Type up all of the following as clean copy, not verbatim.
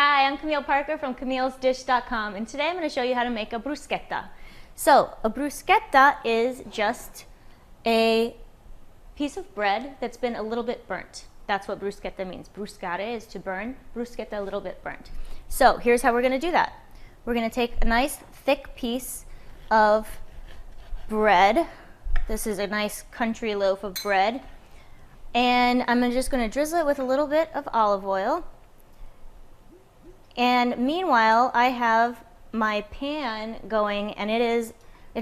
Hi, I'm Camille Parker from Camille'sDish.com, and today I'm going to show you how to make a bruschetta. So, a bruschetta is just a piece of bread that's been a little bit burnt. That's what bruschetta means. Bruscare is to burn, bruschetta a little bit burnt. So, here's how we're going to do that. We're going to take a nice thick piece of bread. This is a nice country loaf of bread. And I'm just going to drizzle it with a little bit of olive oil. And meanwhile, I have my pan going, and it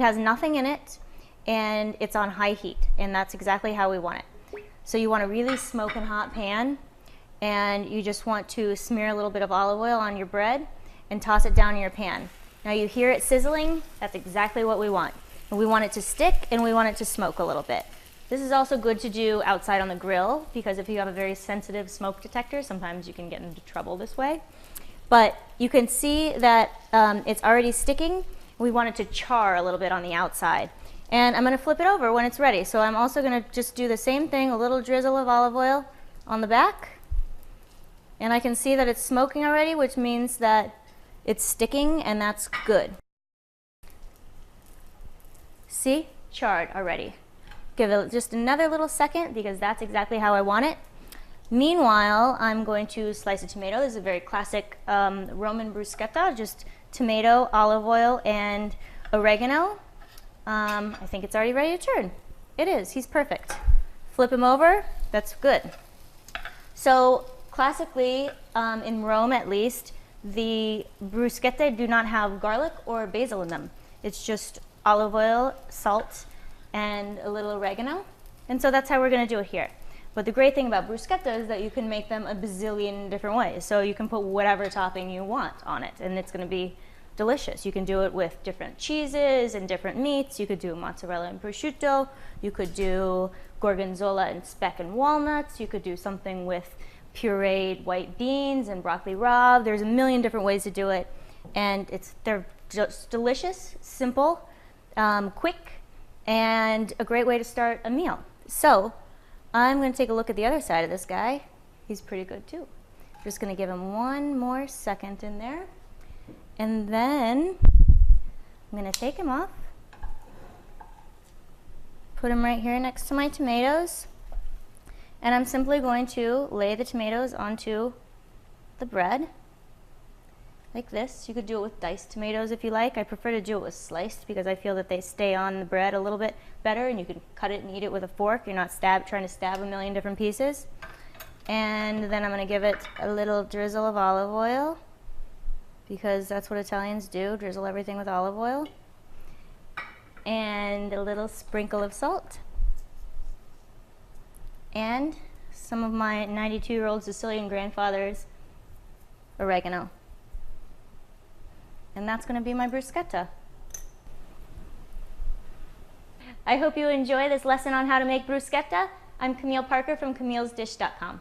has nothing in it, and it's on high heat, and that's exactly how we want it. So you want a really smoking hot pan, and you just want to smear a little bit of olive oil on your bread and toss it down in your pan. Now you hear it sizzling, that's exactly what we want. And we want it to stick, and we want it to smoke a little bit. This is also good to do outside on the grill, because if you have a very sensitive smoke detector, sometimes you can get into trouble this way. But you can see that it's already sticking. We want it to char a little bit on the outside. And I'm going to flip it over when it's ready. So I'm also going to just do the same thing, a little drizzle of olive oil on the back. And I can see that it's smoking already, which means that it's sticking, and that's good. See? Charred already. Give it just another little second, because that's exactly how I want it. Meanwhile, I'm going to slice a tomato. This is a very classic Roman bruschetta, just tomato, olive oil, and oregano. I think it's already ready to turn. It is. He's perfect. Flip him over. That's good. So classically, in Rome at least, the bruschette do not have garlic or basil in them. It's just olive oil, salt, and a little oregano. And so that's how we're going to do it here. But the great thing about bruschetta is that you can make them a bazillion different ways. So you can put whatever topping you want on it, and it's going to be delicious. You can do it with different cheeses and different meats. You could do mozzarella and prosciutto. You could do gorgonzola and speck and walnuts. You could do something with pureed white beans and broccoli rabe. There's a million different ways to do it, and they're just delicious, simple, quick, and a great way to start a meal. So I'm going to take a look at the other side of this guy. He's pretty good too. Just going to give him one more second in there. And then I'm going to take him off. Put him right here next to my tomatoes. And I'm simply going to lay the tomatoes onto the bread. Like this. You could do it with diced tomatoes if you like. I prefer to do it with sliced because I feel that they stay on the bread a little bit better, and you can cut it and eat it with a fork. You're not trying to stab a million different pieces. And then I'm going to give it a little drizzle of olive oil, because that's what Italians do, drizzle everything with olive oil. And a little sprinkle of salt. And some of my 92-year-old Sicilian grandfather's oregano. And that's going to be my bruschetta. I hope you enjoy this lesson on how to make bruschetta. I'm Camille Parker from Camille'sDish.com.